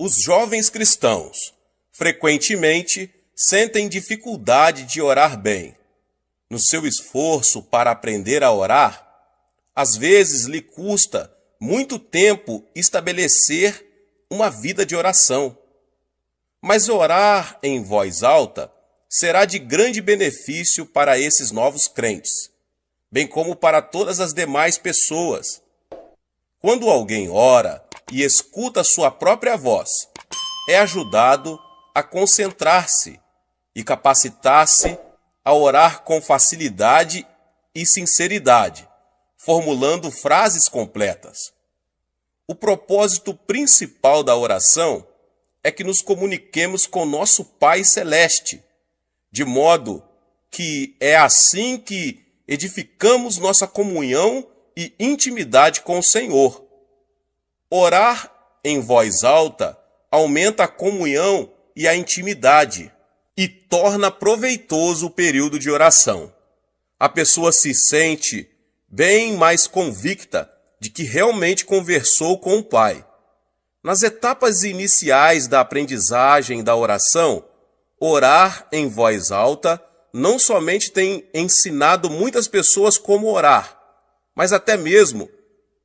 Os jovens cristãos frequentemente sentem dificuldade de orar bem. No seu esforço para aprender a orar, às vezes lhe custa muito tempo estabelecer uma vida de oração. Mas orar em voz alta será de grande benefício para esses novos crentes, bem como para todas as demais pessoas. Quando alguém ora e escuta sua própria voz, é ajudado a concentrar-se e capacitar-se a orar com facilidade e sinceridade, formulando frases completas. O propósito principal da oração é que nos comuniquemos com nosso Pai Celeste, de modo que é assim que edificamos nossa comunhão e intimidade com o Senhor. Orar em voz alta aumenta a comunhão e a intimidade e torna proveitoso o período de oração. A pessoa se sente bem mais convicta de que realmente conversou com o Pai. Nas etapas iniciais da aprendizagem da oração, orar em voz alta não somente tem ensinado muitas pessoas como orar, mas até mesmo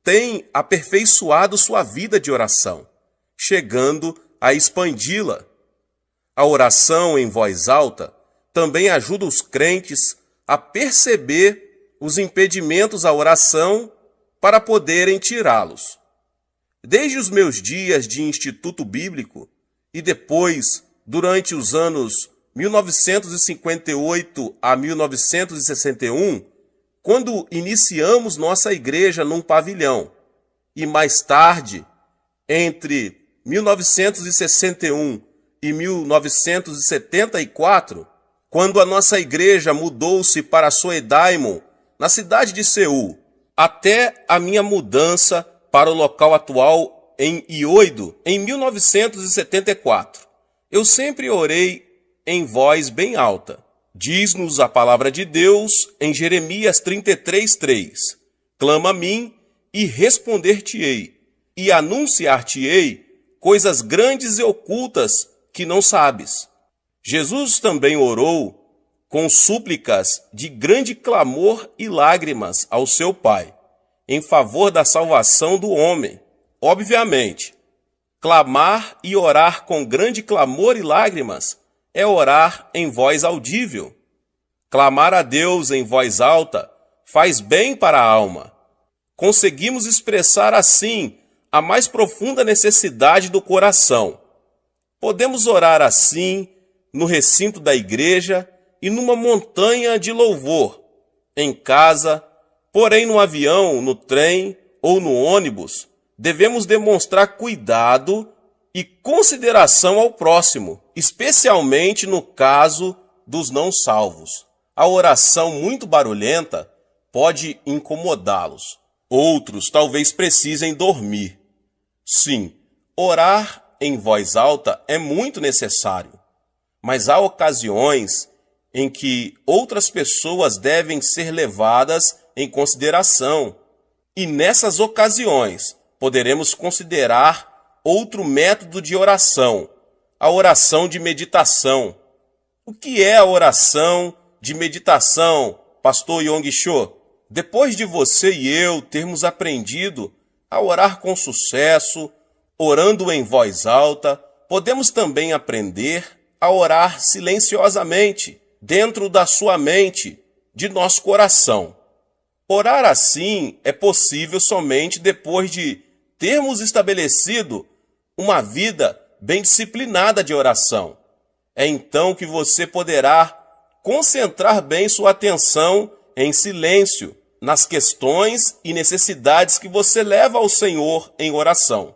tem aperfeiçoado sua vida de oração, chegando a expandi-la. A oração em voz alta também ajuda os crentes a perceber os impedimentos à oração para poderem tirá-los. Desde os meus dias de instituto bíblico e depois, durante os anos 1958 a 1961, quando iniciamos nossa igreja num pavilhão, e mais tarde, entre 1961 e 1974, quando a nossa igreja mudou-se para Soedaimon, na cidade de Seul, até a minha mudança para o local atual em Ioido, em 1974. Eu sempre orei em voz bem alta. Diz-nos a palavra de Deus em Jeremias 33:3. Clama a mim e responder-te-ei, e anunciar-te-ei coisas grandes e ocultas que não sabes. Jesus também orou com súplicas de grande clamor e lágrimas ao seu Pai, em favor da salvação do homem. Obviamente, clamar e orar com grande clamor e lágrimas é orar em voz audível. Clamar a Deus em voz alta faz bem para a alma. Conseguimos expressar assim a mais profunda necessidade do coração. Podemos orar assim no recinto da igreja e numa montanha de louvor, em casa, porém no avião, no trem ou no ônibus, devemos demonstrar cuidado e consideração ao próximo, especialmente no caso dos não salvos. A oração muito barulhenta pode incomodá-los. Outros talvez precisem dormir. Sim, orar em voz alta é muito necessário, mas há ocasiões em que outras pessoas devem ser levadas em consideração. E nessas ocasiões, poderemos considerar outro método de oração, a oração de meditação. O que é a oração de meditação, Pastor Yong Cho? Depois de você e eu termos aprendido a orar com sucesso, orando em voz alta, podemos também aprender a orar silenciosamente, dentro da sua mente, de nosso coração. Orar assim é possível somente depois de termos estabelecido uma vida bem disciplinada de oração. É então que você poderá concentrar bem sua atenção em silêncio nas questões e necessidades que você leva ao Senhor em oração.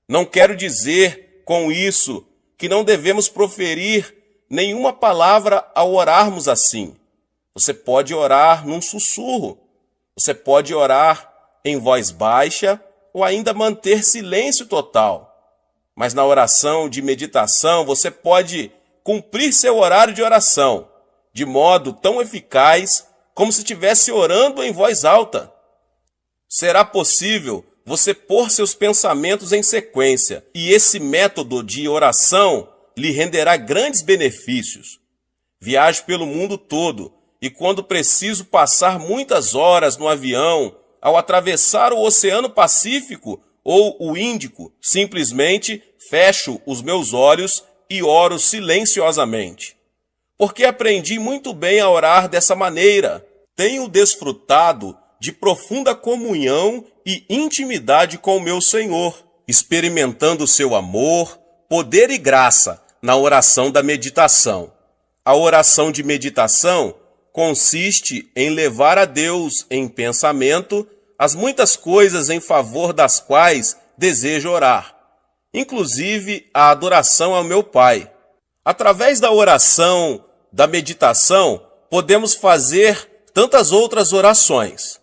Não quero dizer com isso que não devemos proferir nenhuma palavra ao orarmos assim. Você pode orar num sussurro, você pode orar em voz baixa ou ainda manter silêncio total. Mas na oração de meditação você pode cumprir seu horário de oração de modo tão eficaz como se estivesse orando em voz alta. Será possível você pôr seus pensamentos em sequência, e esse método de oração lhe renderá grandes benefícios. Viajo pelo mundo todo, e quando preciso passar muitas horas no avião, ao atravessar o Oceano Pacífico ou o Índico, simplesmente fecho os meus olhos e oro silenciosamente. Porque aprendi muito bem a orar dessa maneira. Tenho desfrutado de profunda comunhão e intimidade com o meu Senhor, experimentando seu amor, poder e graça na oração da meditação. A oração de meditação consiste em levar a Deus em pensamento as muitas coisas em favor das quais desejo orar, inclusive a adoração ao meu Pai. Através da oração, da meditação, podemos fazer tantas outras orações.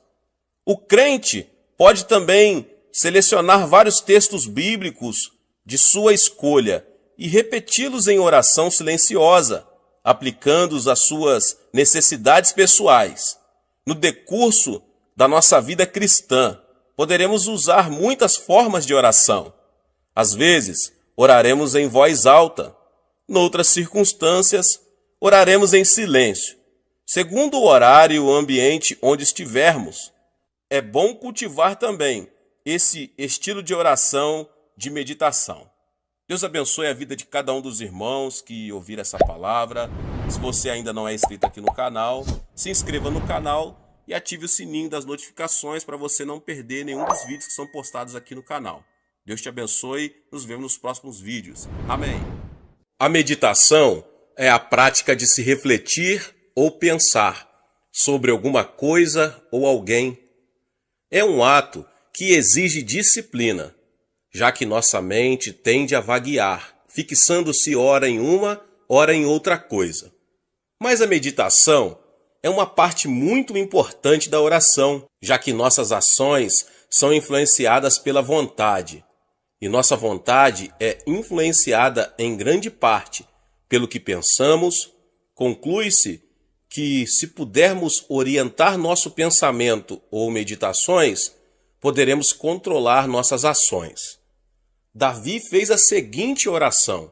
O crente pode também selecionar vários textos bíblicos de sua escolha e repeti-los em oração silenciosa, aplicando-os às suas necessidades pessoais. No decurso da nossa vida cristã, poderemos usar muitas formas de oração. Às vezes, oraremos em voz alta. Noutras circunstâncias, oraremos em silêncio, segundo o horário e o ambiente onde estivermos. É bom cultivar também esse estilo de oração, de meditação. Deus abençoe a vida de cada um dos irmãos que ouviram essa palavra. Se você ainda não é inscrito aqui no canal, se inscreva no canal e ative o sininho das notificações para você não perder nenhum dos vídeos que são postados aqui no canal. Deus te abençoe, nos vemos nos próximos vídeos. Amém. A meditação é a prática de se refletir ou pensar sobre alguma coisa ou alguém. É um ato que exige disciplina, já que nossa mente tende a vaguear, fixando-se ora em uma, ora em outra coisa. Mas a meditação é uma parte muito importante da oração, já que nossas ações são influenciadas pela vontade, e nossa vontade é influenciada em grande parte pelo que pensamos. Conclui-se que, se pudermos orientar nosso pensamento ou meditações, poderemos controlar nossas ações. Davi fez a seguinte oração: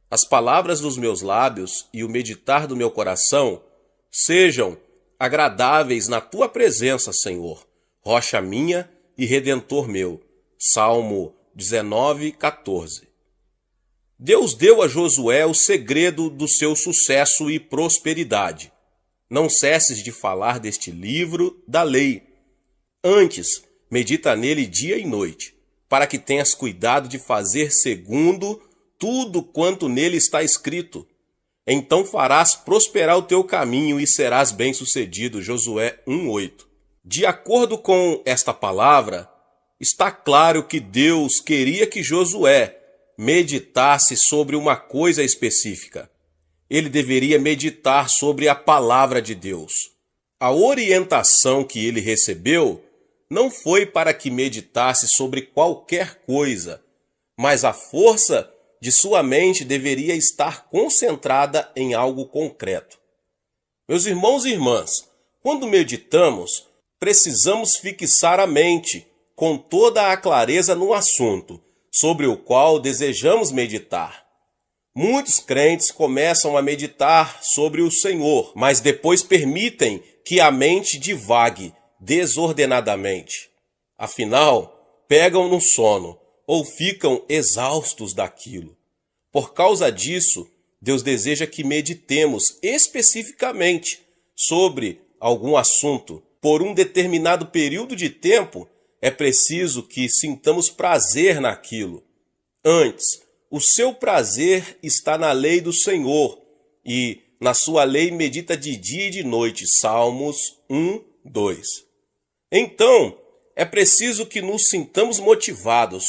as palavras dos meus lábios e o meditar do meu coração sejam agradáveis na tua presença, Senhor, rocha minha e redentor meu. Salmo 19:14. Deus deu a Josué o segredo do seu sucesso e prosperidade. Não cesses de falar deste livro da lei. Antes, medita nele dia e noite, para que tenhas cuidado de fazer segundo tudo quanto nele está escrito. Então farás prosperar o teu caminho e serás bem-sucedido. Josué 1:8. De acordo com esta palavra, está claro que Deus queria que Josué meditasse sobre uma coisa específica. Ele deveria meditar sobre a palavra de Deus. A orientação que ele recebeu não foi para que meditasse sobre qualquer coisa, mas a força de sua mente deveria estar concentrada em algo concreto. Meus irmãos e irmãs, quando meditamos, precisamos fixar a mente com toda a clareza no assunto sobre o qual desejamos meditar. Muitos crentes começam a meditar sobre o Senhor, mas depois permitem que a mente divague desordenadamente. Afinal, pegam no sono ou ficam exaustos daquilo. Por causa disso, Deus deseja que meditemos especificamente sobre algum assunto. Por um determinado período de tempo, é preciso que sintamos prazer naquilo. Antes, o seu prazer está na lei do Senhor, e na sua lei medita de dia e de noite. Salmos 1:2. Então, é preciso que nos sintamos motivados.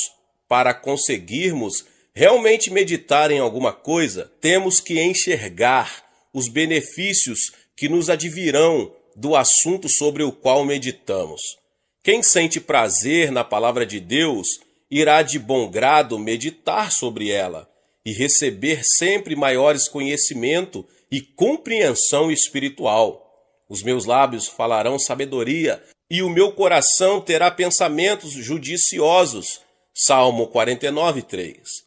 Para conseguirmos realmente meditar em alguma coisa, temos que enxergar os benefícios que nos advirão do assunto sobre o qual meditamos. Quem sente prazer na palavra de Deus irá de bom grado meditar sobre ela e receber sempre maiores conhecimento e compreensão espiritual. Os meus lábios falarão sabedoria, e o meu coração terá pensamentos judiciosos. Salmo 49:3.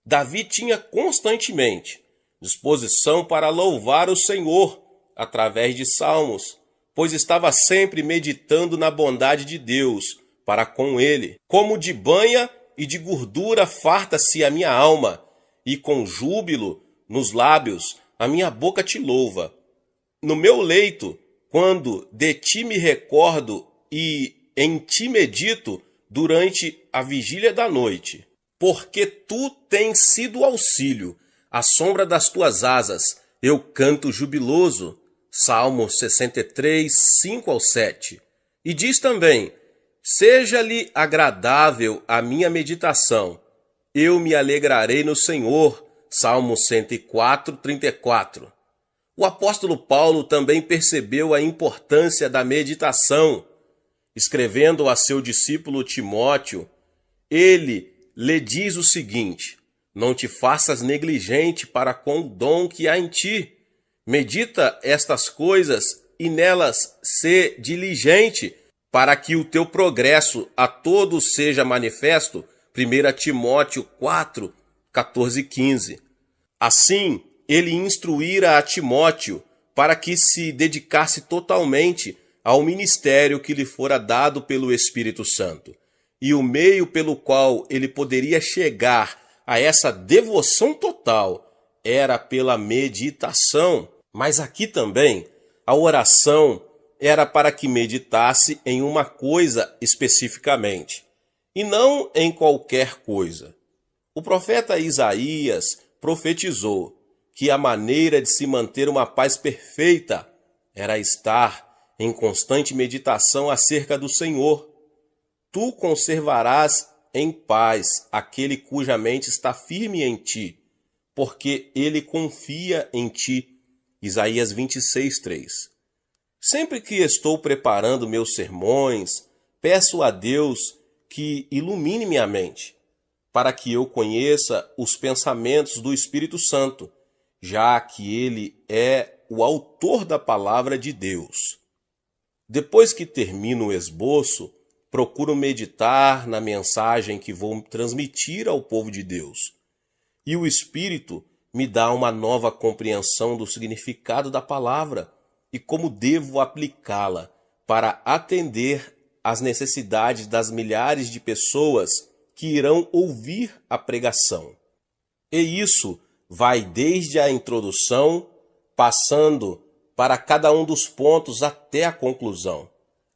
Davi tinha constantemente disposição para louvar o Senhor através de salmos, pois estava sempre meditando na bondade de Deus para com ele. Como de banha e de gordura farta-se a minha alma, e com júbilo nos lábios a minha boca te louva. No meu leito, quando de ti me recordo e em ti medito durante a vigília da noite, porque tu tens sido auxílio, à sombra das tuas asas, eu canto jubiloso. Salmo 63, 5-7. E diz também: seja-lhe agradável a minha meditação, eu me alegrarei no Senhor. Salmo 104, 34. O apóstolo Paulo também percebeu a importância da meditação. Escrevendo a seu discípulo Timóteo, ele lhe diz o seguinte: não te faças negligente para com o dom que há em ti. Medita estas coisas e nelas sê diligente, para que o teu progresso a todos seja manifesto. 1 Timóteo 4, 14 e 15. Assim, ele instruíra a Timóteo para que se dedicasse totalmente ao ministério que lhe fora dado pelo Espírito Santo. E o meio pelo qual ele poderia chegar a essa devoção total era pela meditação. Mas aqui também, a oração era para que meditasse em uma coisa especificamente, e não em qualquer coisa. O profeta Isaías profetizou que a maneira de se manter uma paz perfeita era estar em constante meditação acerca do Senhor. Tu conservarás em paz aquele cuja mente está firme em ti, porque ele confia em ti. Isaías 26, 3. Sempre que estou preparando meus sermões, peço a Deus que ilumine minha mente, para que eu conheça os pensamentos do Espírito Santo, já que ele é o autor da palavra de Deus. Depois que termino o esboço, procuro meditar na mensagem que vou transmitir ao povo de Deus. E o Espírito me dá uma nova compreensão do significado da palavra e como devo aplicá-la para atender às necessidades das milhares de pessoas que irão ouvir a pregação. E isso vai desde a introdução, passando para cada um dos pontos até a conclusão.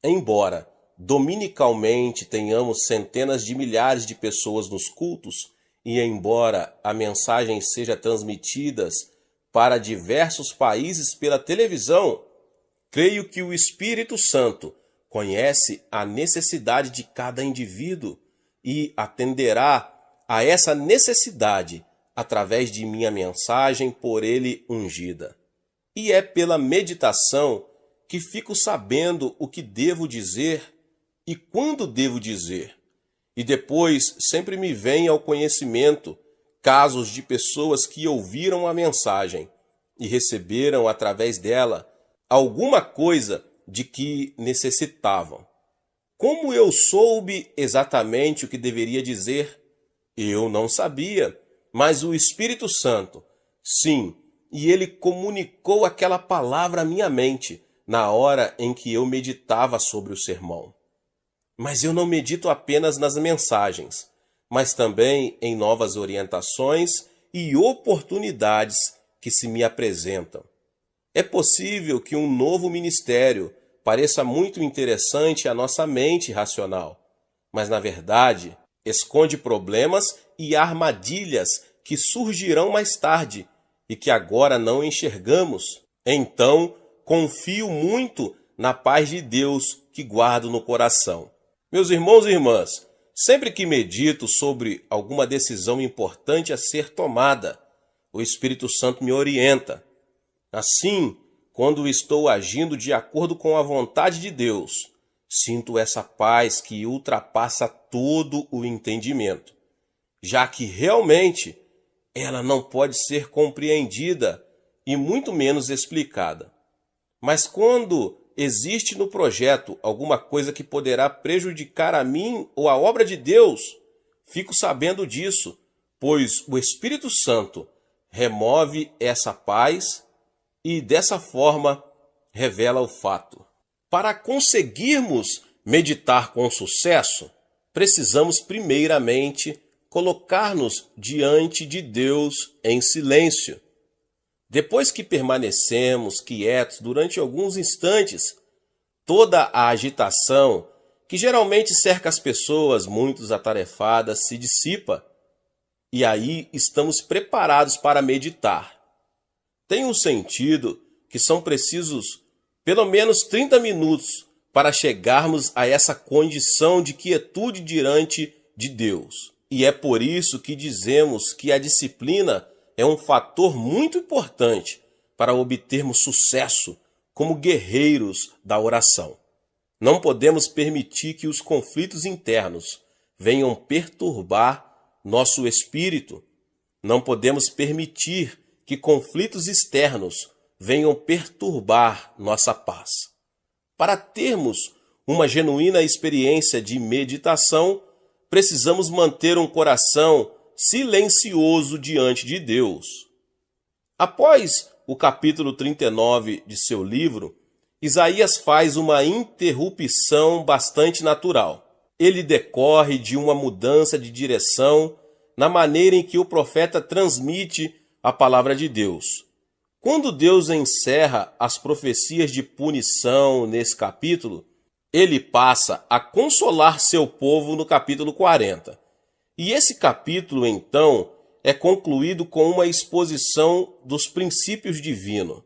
Embora dominicalmente tenhamos centenas de milhares de pessoas nos cultos, e embora a mensagem seja transmitida para diversos países pela televisão, creio que o Espírito Santo conhece a necessidade de cada indivíduo e atenderá a essa necessidade através de minha mensagem por ele ungida. E é pela meditação que fico sabendo o que devo dizer e quando devo dizer. E depois sempre me vem ao conhecimento casos de pessoas que ouviram a mensagem e receberam através dela alguma coisa de que necessitavam. Como eu soube exatamente o que deveria dizer? Eu não sabia, mas o Espírito Santo, sim, e ele comunicou aquela palavra à minha mente na hora em que eu meditava sobre o sermão. Mas eu não medito apenas nas mensagens, mas também em novas orientações e oportunidades que se me apresentam. É possível que um novo ministério pareça muito interessante à nossa mente racional, mas na verdade esconde problemas e armadilhas que surgirão mais tarde e que agora não enxergamos. Então, confio muito na paz de Deus que guardo no coração. Meus irmãos e irmãs, sempre que medito sobre alguma decisão importante a ser tomada, o Espírito Santo me orienta. Assim, quando estou agindo de acordo com a vontade de Deus, sinto essa paz que ultrapassa todo o entendimento, já que realmente ela não pode ser compreendida e muito menos explicada. Mas quando existe no projeto alguma coisa que poderá prejudicar a mim ou a obra de Deus, fico sabendo disso, pois o Espírito Santo remove essa paz e dessa forma revela o fato. Para conseguirmos meditar com sucesso, precisamos primeiramente colocar-nos diante de Deus em silêncio. Depois que permanecemos quietos durante alguns instantes, toda a agitação que geralmente cerca as pessoas muito atarefadas se dissipa, e aí estamos preparados para meditar. Tem um sentido que são precisos pelo menos 30 minutos para chegarmos a essa condição de quietude diante de Deus. E é por isso que dizemos que a disciplina é um fator muito importante para obtermos sucesso como guerreiros da oração. Não podemos permitir que os conflitos internos venham perturbar nosso espírito. Não podemos permitir que conflitos externos venham perturbar nossa paz. Para termos uma genuína experiência de meditação, precisamos manter um coração silencioso diante de Deus. Após o capítulo 39 de seu livro, Isaías faz uma interrupção bastante natural. Ele decorre de uma mudança de direção na maneira em que o profeta transmite a palavra de Deus. Quando Deus encerra as profecias de punição nesse capítulo, ele passa a consolar seu povo no capítulo 40. E esse capítulo, então, é concluído com uma exposição dos princípios divinos.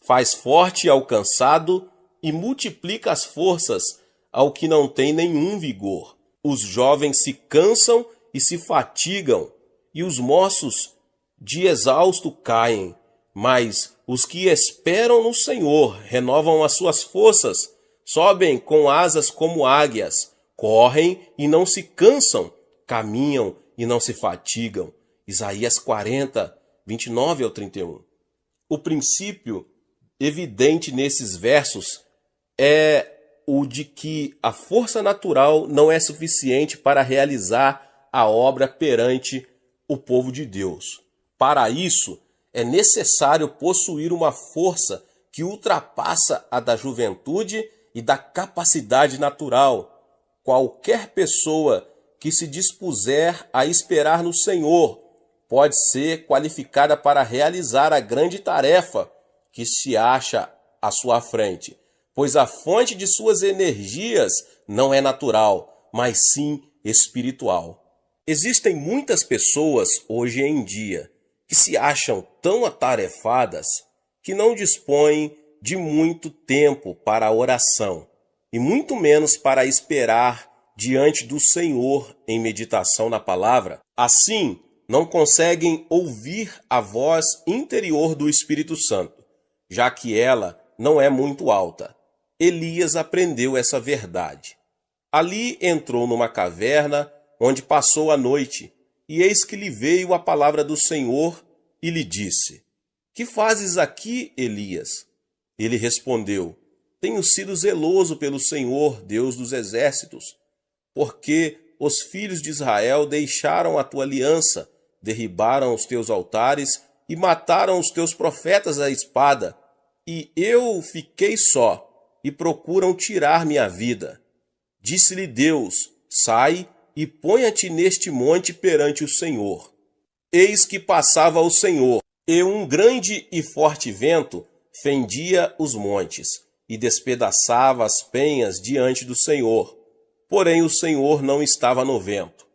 Faz forte ao cansado e multiplica as forças ao que não tem nenhum vigor. Os jovens se cansam e se fatigam, e os moços de exausto caem. Mas os que esperam no Senhor renovam as suas forças, sobem com asas como águias, correm e não se cansam, caminham e não se fatigam. Isaías 40, 29 ao 31. O princípio evidente nesses versos é o de que a força natural não é suficiente para realizar a obra perante o povo de Deus. Para isso, é necessário possuir uma força que ultrapassa a da juventude e da capacidade natural. Qualquer pessoa que se dispuser a esperar no Senhor pode ser qualificada para realizar a grande tarefa que se acha à sua frente, pois a fonte de suas energias não é natural, mas sim espiritual. Existem muitas pessoas hoje em dia que se acham tão atarefadas que não dispõem de muito tempo para a oração e muito menos para esperar diante do Senhor em meditação na palavra. Assim, não conseguem ouvir a voz interior do Espírito Santo, já que ela não é muito alta. Elias aprendeu essa verdade. Ali entrou numa caverna onde passou a noite, e eis que lhe veio a palavra do Senhor e lhe disse: "Que fazes aqui, Elias?" Ele respondeu: "Tenho sido zeloso pelo Senhor, Deus dos exércitos, porque os filhos de Israel deixaram a tua aliança, derribaram os teus altares e mataram os teus profetas à espada, e eu fiquei só, e procuram tirar minha vida." Disse-lhe Deus: "Sai e ponha-te neste monte perante o Senhor." Eis que passava o Senhor, e um grande e forte vento fendia os montes, e despedaçava as penhas diante do Senhor. Porém o Senhor não estava no vento.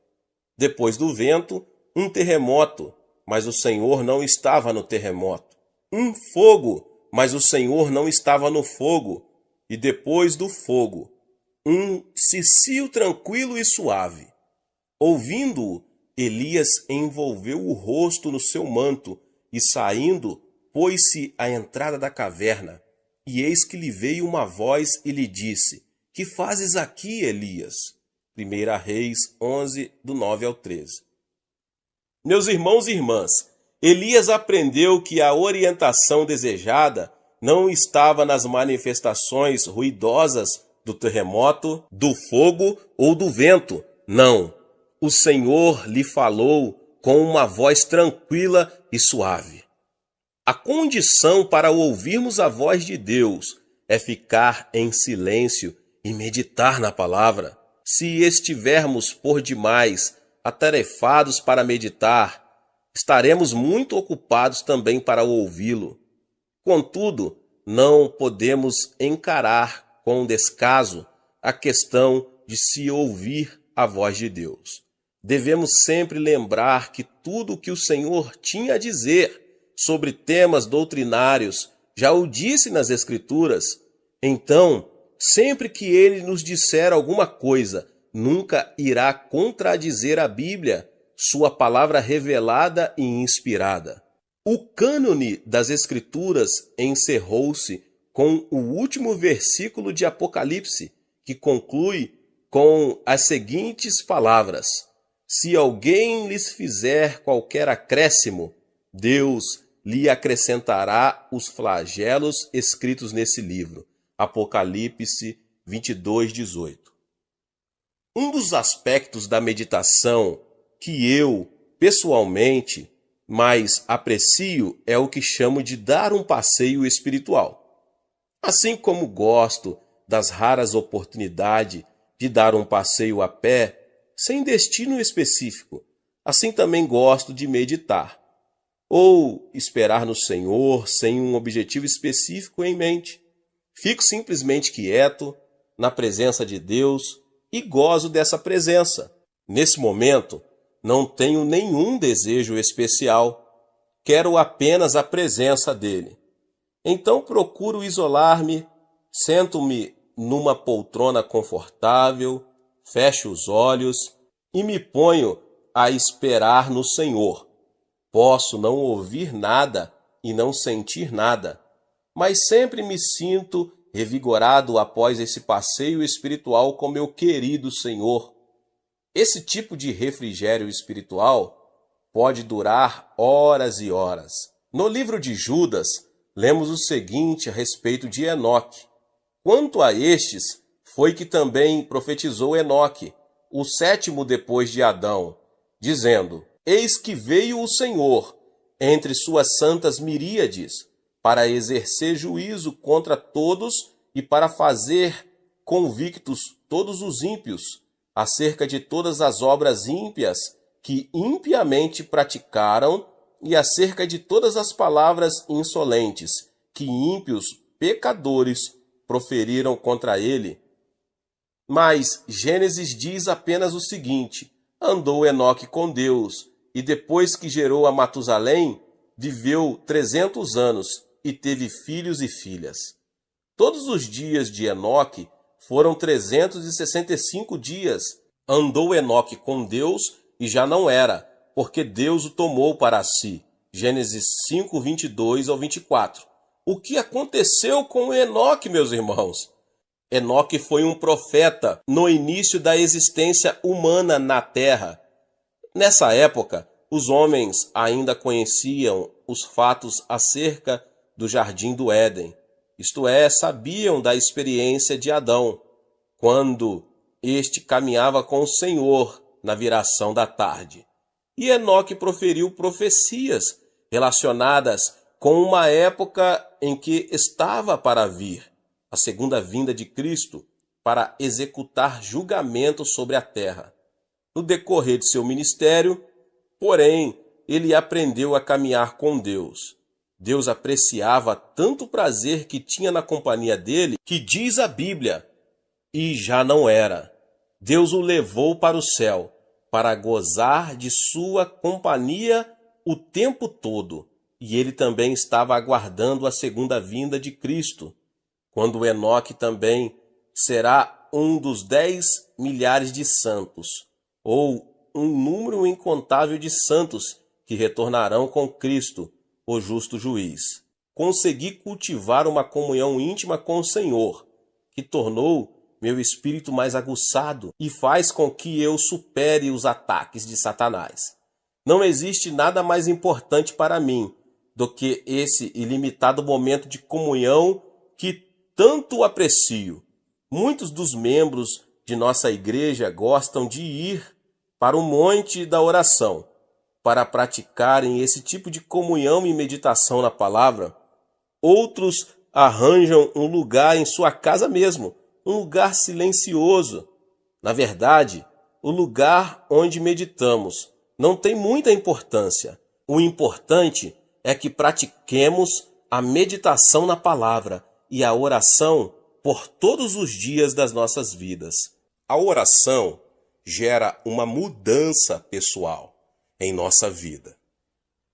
Depois do vento, um terremoto, mas o Senhor não estava no terremoto. Um fogo, mas o Senhor não estava no fogo. E depois do fogo, um cicio tranquilo e suave. Ouvindo-o, Elias envolveu o rosto no seu manto e, saindo, pôs-se à entrada da caverna. E eis que lhe veio uma voz e lhe disse: "Que fazes aqui, Elias?" 1 Reis 11, do 9 ao 13. Meus irmãos e irmãs, Elias aprendeu que a orientação desejada não estava nas manifestações ruidosas do terremoto, do fogo ou do vento. Não. O Senhor lhe falou com uma voz tranquila e suave. A condição para ouvirmos a voz de Deus é ficar em silêncio e meditar na palavra. Se estivermos por demais atarefados para meditar, estaremos muito ocupados também para ouvi-lo. Contudo, não podemos encarar com descaso a questão de se ouvir a voz de Deus. Devemos sempre lembrar que tudo o que o Senhor tinha a dizer sobre temas doutrinários já o disse nas Escrituras. Então, sempre que ele nos disser alguma coisa, nunca irá contradizer a Bíblia, sua palavra revelada e inspirada. O cânone das Escrituras encerrou-se com o último versículo de Apocalipse, que conclui com as seguintes palavras: se alguém lhes fizer qualquer acréscimo, Deus lhe acrescentará os flagelos escritos nesse livro. Apocalipse 22:18. Um dos aspectos da meditação que eu, pessoalmente, mais aprecio é o que chamo de dar um passeio espiritual. Assim como gosto das raras oportunidades de dar um passeio a pé, sem destino específico, assim também gosto de meditar, ou esperar no Senhor sem um objetivo específico em mente. Fico simplesmente quieto, na presença de Deus, e gozo dessa presença. Nesse momento, não tenho nenhum desejo especial, quero apenas a presença dele. Então procuro isolar-me, sento-me numa poltrona confortável, fecho os olhos e me ponho a esperar no Senhor. Posso não ouvir nada e não sentir nada, mas sempre me sinto revigorado após esse passeio espiritual com meu querido Senhor. Esse tipo de refrigério espiritual pode durar horas e horas. No livro de Judas, lemos o seguinte a respeito de Enoque. Quanto a estes, foi que também profetizou Enoque, o sétimo depois de Adão, dizendo: eis que veio o Senhor entre suas santas miríades, para exercer juízo contra todos e para fazer convictos todos os ímpios, acerca de todas as obras ímpias que impiamente praticaram e acerca de todas as palavras insolentes que ímpios pecadores proferiram contra ele. Mas Gênesis diz apenas o seguinte: andou Enoque com Deus, e depois que gerou a Matusalém, viveu 300 anos e teve filhos e filhas. Todos os dias de Enoque foram 365 dias. Andou Enoque com Deus e já não era, porque Deus o tomou para si. Gênesis 5, 22 ao 24. O que aconteceu com Enoque, meus irmãos? Enoque foi um profeta no início da existência humana na terra. Nessa época, os homens ainda conheciam os fatos acerca do jardim do Éden. Isto é, sabiam da experiência de Adão, quando este caminhava com o Senhor na viração da tarde. E Enoque proferiu profecias relacionadas com uma época em que estava para vir, a segunda vinda de Cristo, para executar julgamento sobre a terra. No decorrer de seu ministério, porém, ele aprendeu a caminhar com Deus. Deus apreciava tanto o prazer que tinha na companhia dele, que diz a Bíblia, e já não era. Deus o levou para o céu, para gozar de sua companhia o tempo todo, e ele também estava aguardando a segunda vinda de Cristo, quando Enoque também será um dos 10 milhares de santos, ou um número incontável de santos que retornarão com Cristo, o justo juiz. Consegui cultivar uma comunhão íntima com o Senhor, que tornou meu espírito mais aguçado e faz com que eu supere os ataques de Satanás. Não existe nada mais importante para mim do que esse ilimitado momento de comunhão que tanto aprecio. Muitos dos membros de nossa igreja gostam de ir para o monte da oração para praticarem esse tipo de comunhão e meditação na palavra. Outros arranjam um lugar em sua casa mesmo, um lugar silencioso. Na verdade, o lugar onde meditamos não tem muita importância. O importante é que pratiquemos a meditação na palavra e a oração por todos os dias das nossas vidas. A oração gera uma mudança pessoal em nossa vida.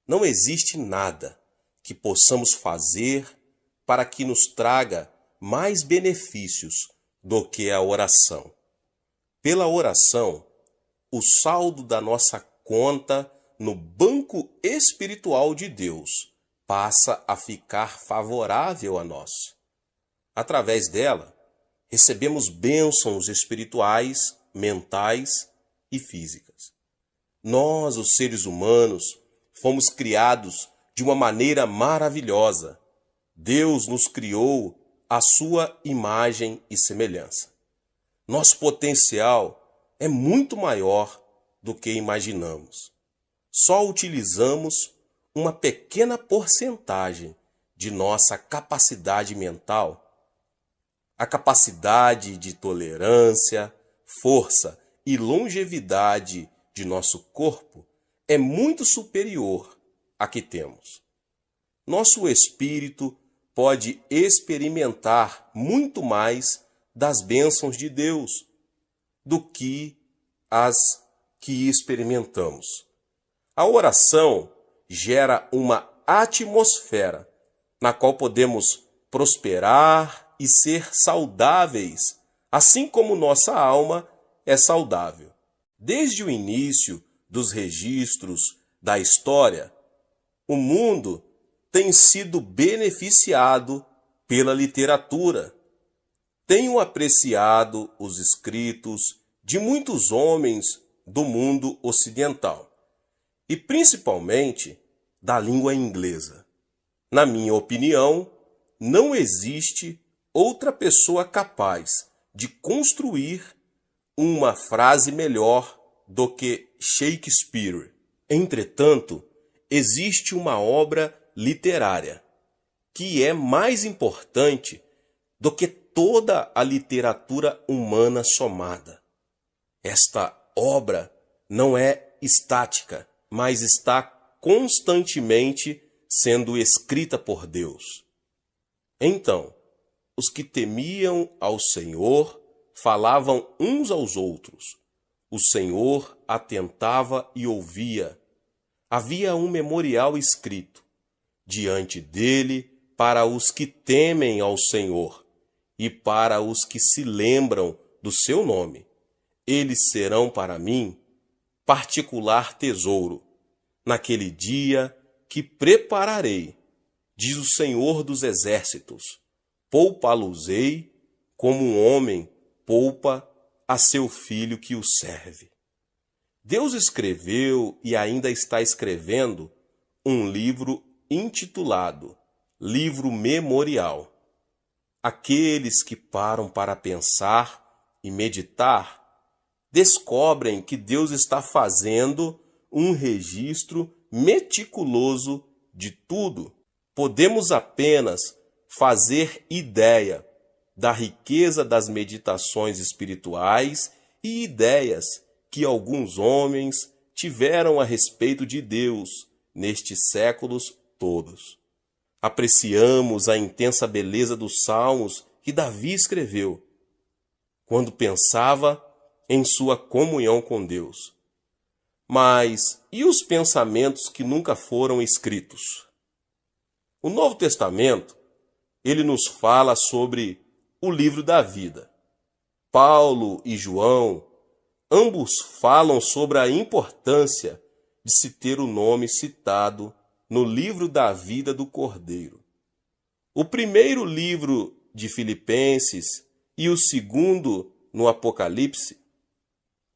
Não existe nada que possamos fazer para que nos traga mais benefícios do que a oração. Pela oração, o saldo da nossa conta no banco espiritual de Deus passa a ficar favorável a nós. Através dela, recebemos bênçãos espirituais, mentais e físicas. Nós, os seres humanos, fomos criados de uma maneira maravilhosa. Deus nos criou à sua imagem e semelhança. Nosso potencial é muito maior do que imaginamos. Só utilizamos uma pequena porcentagem de nossa capacidade mental. A capacidade de tolerância, força e longevidade de nosso corpo é muito superior à que temos. Nosso espírito pode experimentar muito mais das bênçãos de Deus do que as que experimentamos. A oração gera uma atmosfera na qual podemos prosperar e ser saudáveis, assim como nossa alma é saudável. Desde o início dos registros da história, o mundo tem sido beneficiado pela literatura. Tenho apreciado os escritos de muitos homens do mundo ocidental, e principalmente da língua inglesa. Na minha opinião, não existe outra pessoa capaz de construir uma frase melhor do que Shakespeare. Entretanto, existe uma obra literária que é mais importante do que toda a literatura humana somada. Esta obra não é estática, mas está constantemente sendo escrita por Deus. Então, os que temiam ao Senhor falavam uns aos outros. O Senhor atentava e ouvia. Havia um memorial escrito diante dele para os que temem ao Senhor e para os que se lembram do seu nome. Eles serão para mim particular tesouro, naquele dia que prepararei, diz o Senhor dos Exércitos. Poupá-los-ei como um homem poupa a seu filho que o serve. Deus escreveu e ainda está escrevendo um livro intitulado Livro Memorial. Aqueles que param para pensar e meditar descobrem que Deus está fazendo um registro meticuloso de tudo. Podemos apenas fazer ideia da riqueza das meditações espirituais e ideias que alguns homens tiveram a respeito de Deus nestes séculos todos. Apreciamos a intensa beleza dos salmos que Davi escreveu quando pensava em sua comunhão com Deus. Mas e os pensamentos que nunca foram escritos? O Novo Testamento, ele nos fala sobre o livro da vida. Paulo e João, ambos falam sobre a importância de se ter o nome citado no livro da vida do Cordeiro. O primeiro livro de Filipenses e o segundo no Apocalipse,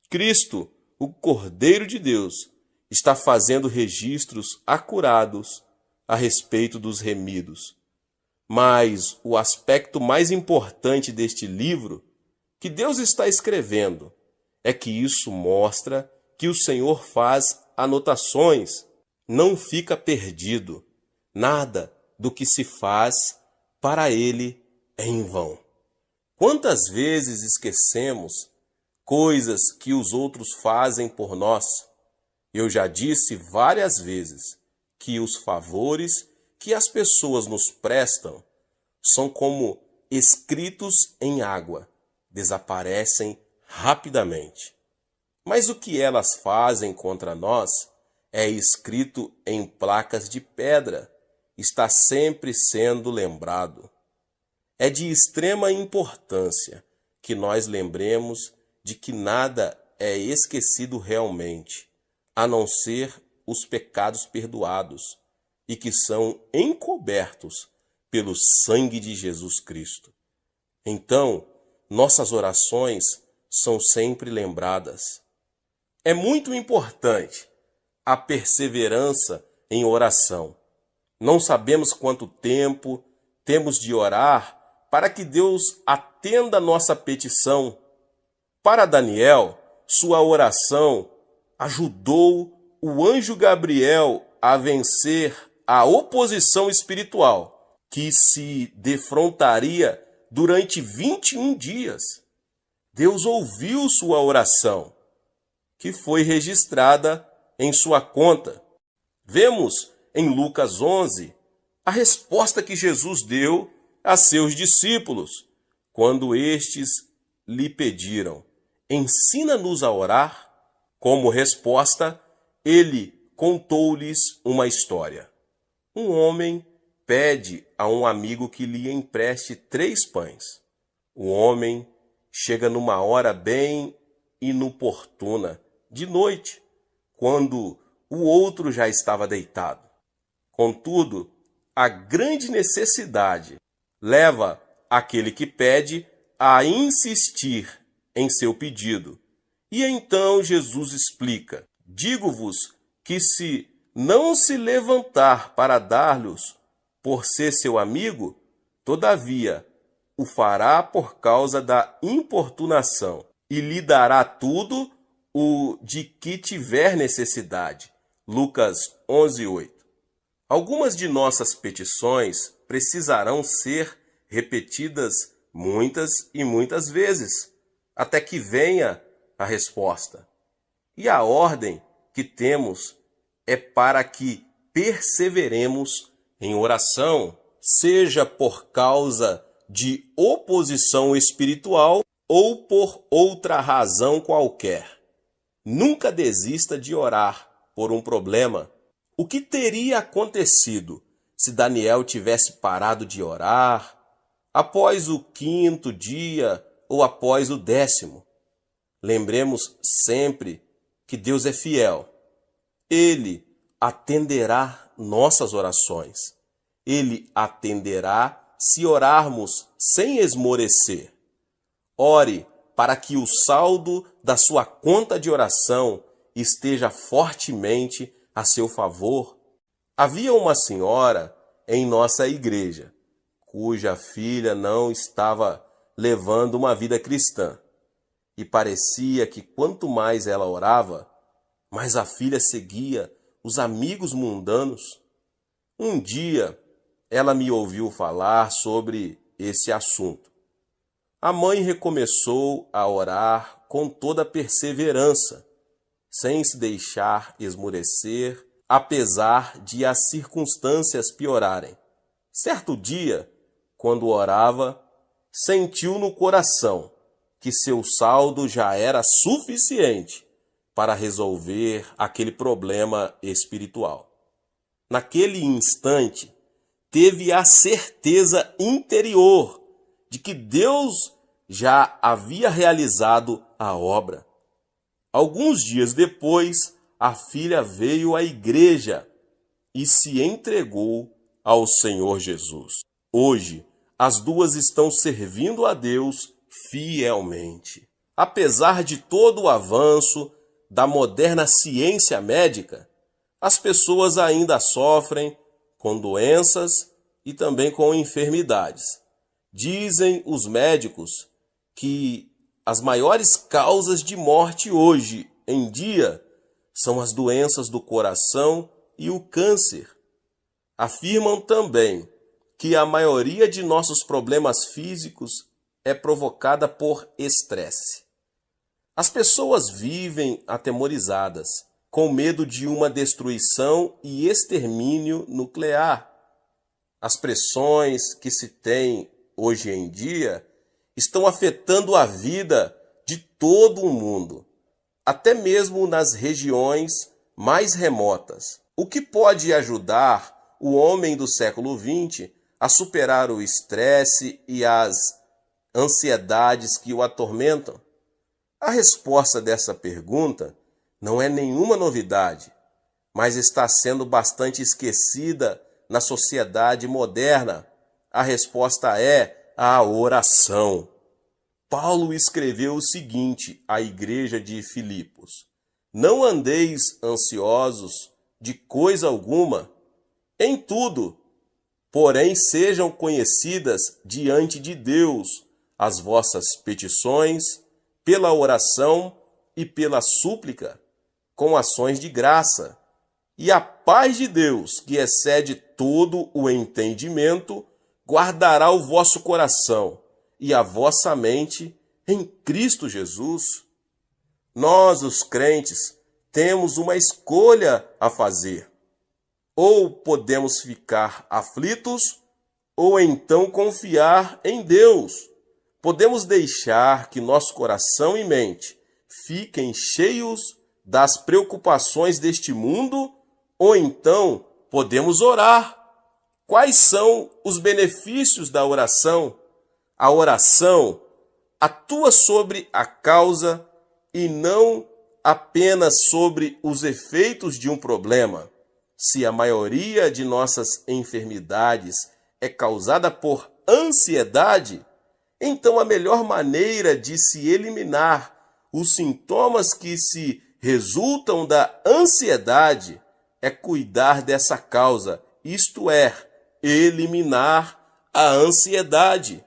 Cristo, o Cordeiro de Deus, está fazendo registros acurados a respeito dos remidos. Mas o aspecto mais importante deste livro que Deus está escrevendo é que isso mostra que o Senhor faz anotações, não fica perdido. Nada do que se faz para Ele é em vão. Quantas vezes esquecemos coisas que os outros fazem por nós? Eu já disse várias vezes que os favores que as pessoas nos prestam são como escritos em água, desaparecem rapidamente. Mas o que elas fazem contra nós é escrito em placas de pedra, está sempre sendo lembrado. É de extrema importância que nós lembremos de que nada é esquecido realmente, a não ser os pecados perdoados e que são encobertos pelo sangue de Jesus Cristo. Então, nossas orações são sempre lembradas. É muito importante a perseverança em oração. Não sabemos quanto tempo temos de orar para que Deus atenda a nossa petição. Para Daniel, sua oração ajudou o anjo Gabriel a vencer a oposição espiritual que se defrontaria durante 21 dias. Deus ouviu sua oração, que foi registrada em sua conta. Vemos em Lucas 11 a resposta que Jesus deu a seus discípulos quando estes lhe pediram: ensina-nos a orar. Como resposta, ele contou-lhes uma história. Um homem pede a um amigo que lhe empreste 3 pães. O homem chega numa hora bem inoportuna, de noite, quando o outro já estava deitado. Contudo, a grande necessidade leva aquele que pede a insistir em seu pedido. E então Jesus explica: digo-vos que se não se levantar para dar-lhes por ser seu amigo, todavia o fará por causa da importunação, e lhe dará tudo o de que tiver necessidade. Lucas 11:8. Algumas de nossas petições precisarão ser repetidas muitas e muitas vezes, até que venha a resposta. E a ordem que temos é para que perseveremos em oração, seja por causa de oposição espiritual ou por outra razão qualquer. Nunca desista de orar por um problema. O que teria acontecido se Daniel tivesse parado de orar após o 5º dia ou após o 10º? Lembremos sempre que Deus é fiel. Ele atenderá nossas orações. Ele atenderá se orarmos sem esmorecer. Ore para que o saldo da sua conta de oração esteja fortemente a seu favor. Havia uma senhora em nossa igreja, cuja filha não estava levando uma vida cristã. E parecia que quanto mais ela orava, mais a filha seguia os amigos mundanos. Um dia, ela me ouviu falar sobre esse assunto. A mãe recomeçou a orar com toda perseverança, sem se deixar esmorecer, apesar de as circunstâncias piorarem. Certo dia, quando orava, sentiu no coração que seu saldo já era suficiente para resolver aquele problema espiritual. Naquele instante, teve a certeza interior de que Deus já havia realizado a obra. Alguns dias depois, a filha veio à igreja e se entregou ao Senhor Jesus. Hoje, as duas estão servindo a Deus fielmente. Apesar de todo o avanço da moderna ciência médica, as pessoas ainda sofrem com doenças e também com enfermidades. Dizem os médicos que as maiores causas de morte hoje em dia são as doenças do coração e o câncer. Afirmam também que a maioria de nossos problemas físicos é provocada por estresse. As pessoas vivem atemorizadas, com medo de uma destruição e extermínio nuclear. As pressões que se tem hoje em dia estão afetando a vida de todo o mundo, até mesmo nas regiões mais remotas. O que pode ajudar o homem do século XX a superar o estresse e as ansiedades que o atormentam? A resposta dessa pergunta não é nenhuma novidade, mas está sendo bastante esquecida na sociedade moderna. A resposta é a oração. Paulo escreveu o seguinte à igreja de Filipos: não andeis ansiosos de coisa alguma, em tudo, porém sejam conhecidas diante de Deus as vossas petições, pela oração e pela súplica, com ações de graça. E a paz de Deus, que excede todo o entendimento, guardará o vosso coração e a vossa mente em Cristo Jesus. Nós, os crentes, temos uma escolha a fazer. Ou podemos ficar aflitos, ou então confiar em Deus. Podemos deixar que nosso coração e mente fiquem cheios das preocupações deste mundo, ou então podemos orar. Quais são os benefícios da oração? A oração atua sobre a causa e não apenas sobre os efeitos de um problema. Se a maioria de nossas enfermidades é causada por ansiedade, então a melhor maneira de se eliminar os sintomas que se resultam da ansiedade é cuidar dessa causa, isto é, eliminar a ansiedade.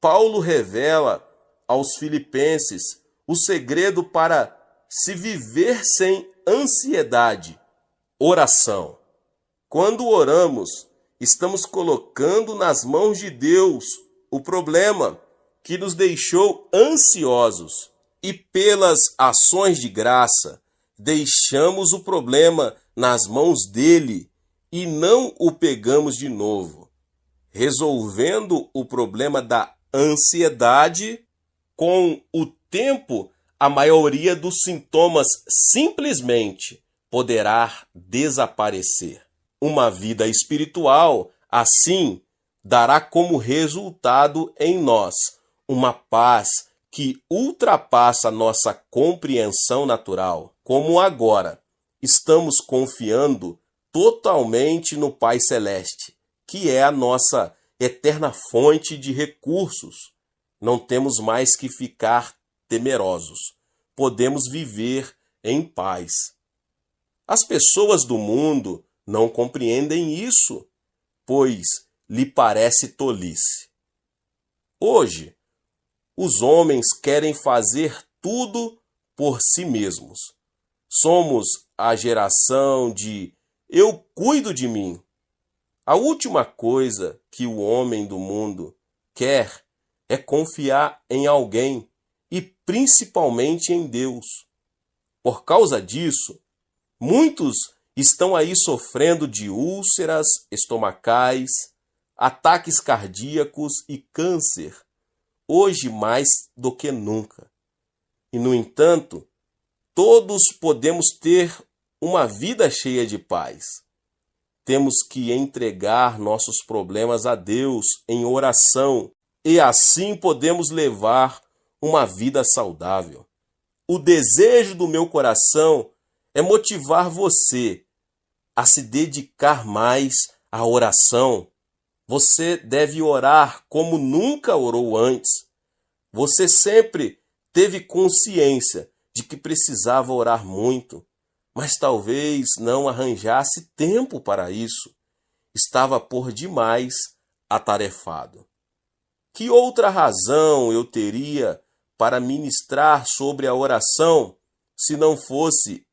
Paulo revela aos filipenses o segredo para se viver sem ansiedade: oração. Quando oramos, estamos colocando nas mãos de Deus o problema que nos deixou ansiosos, e pelas ações de graça deixamos o problema nas mãos dele e não o pegamos de novo, resolvendo o problema da ansiedade. Com o tempo, a maioria dos sintomas simplesmente poderá desaparecer. Uma vida espiritual, assim, dará como resultado em nós uma paz que ultrapassa nossa compreensão natural. Como agora estamos confiando totalmente no Pai Celeste, que é a nossa eterna fonte de recursos, não temos mais que ficar temerosos. Podemos viver em paz. As pessoas do mundo não compreendem isso, pois lhe parece tolice. Hoje, os homens querem fazer tudo por si mesmos. Somos a geração de eu cuido de mim. A última coisa que o homem do mundo quer é confiar em alguém e principalmente em Deus. Por causa disso, muitos estão aí sofrendo de úlceras estomacais, ataques cardíacos e câncer, hoje mais do que nunca. E, no entanto, todos podemos ter uma vida cheia de paz. Temos que entregar nossos problemas a Deus em oração e assim podemos levar uma vida saudável. O desejo do meu coração é motivar você a se dedicar mais à oração. Você deve orar como nunca orou antes. Você sempre teve consciência de que precisava orar muito, mas talvez não arranjasse tempo para isso. estava por demais atarefado. Que outra razão eu teria para ministrar sobre a oração se não fosse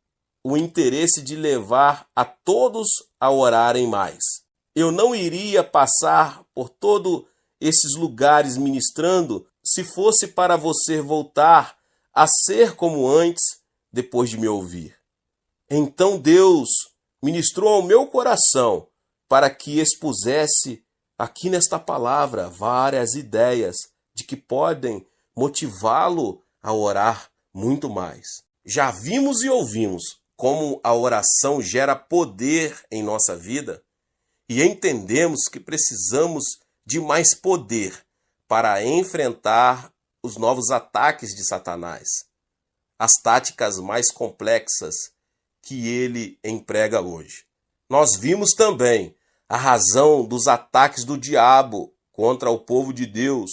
o interesse de levar a todos a orarem mais? Eu não iria passar por todos esses lugares ministrando se fosse para você voltar a ser como antes depois de me ouvir. Então Deus ministrou ao meu coração para que expusesse aqui nesta palavra várias ideias de que podem motivá-lo a orar muito mais. Já vimos e ouvimos como a oração gera poder em nossa vida e entendemos que precisamos de mais poder para enfrentar os novos ataques de Satanás, as táticas mais complexas que ele emprega hoje. Nós vimos também a razão dos ataques do diabo contra o povo de Deus.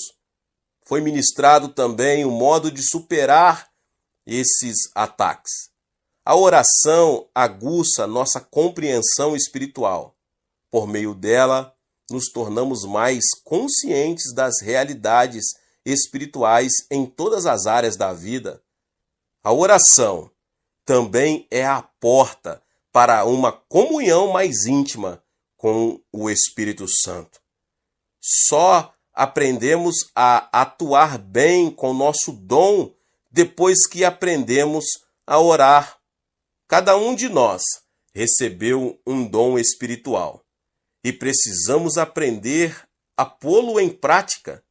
Foi ministrado também o modo de superar esses ataques. A oração aguça nossa compreensão espiritual. Por meio dela, nos tornamos mais conscientes das realidades espirituais em todas as áreas da vida. A oração também é a porta para uma comunhão mais íntima com o Espírito Santo. Só aprendemos a atuar bem com nosso dom depois que aprendemos a orar. Cada um de nós recebeu um dom espiritual e precisamos aprender a pô-lo em prática.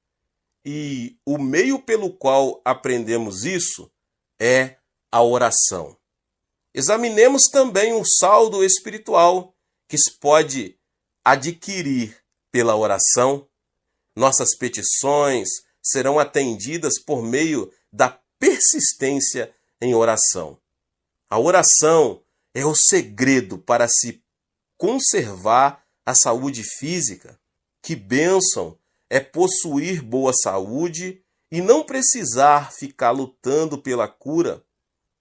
E o meio pelo qual aprendemos isso é a oração. Examinemos também o saldo espiritual que se pode adquirir pela oração. Nossas petições serão atendidas por meio da persistência em oração. A oração é o segredo para se conservar a saúde física. Que bênção é possuir boa saúde e não precisar ficar lutando pela cura.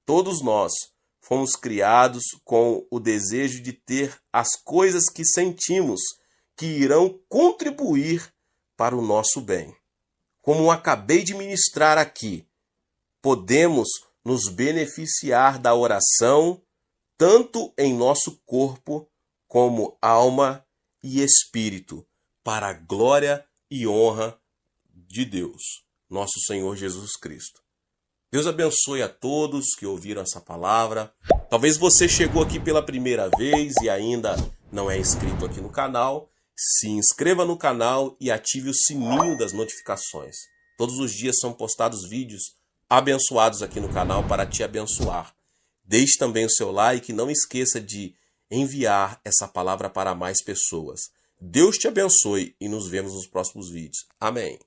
Todos nós fomos criados com o desejo de ter as coisas que sentimos que irão contribuir para o nosso bem. Como acabei de ministrar aqui, podemos nos beneficiar da oração tanto em nosso corpo como alma e espírito, para a glória e honra de Deus, nosso Senhor Jesus Cristo. Deus abençoe a todos que ouviram essa palavra. Talvez você chegou aqui pela primeira vez e ainda não é inscrito aqui no canal. Se inscreva no canal e ative o sininho das notificações. Todos os dias são postados vídeos abençoados aqui no canal para te abençoar. Deixe também o seu like e não esqueça de enviar essa palavra para mais pessoas. Deus te abençoe e nos vemos nos próximos vídeos. Amém.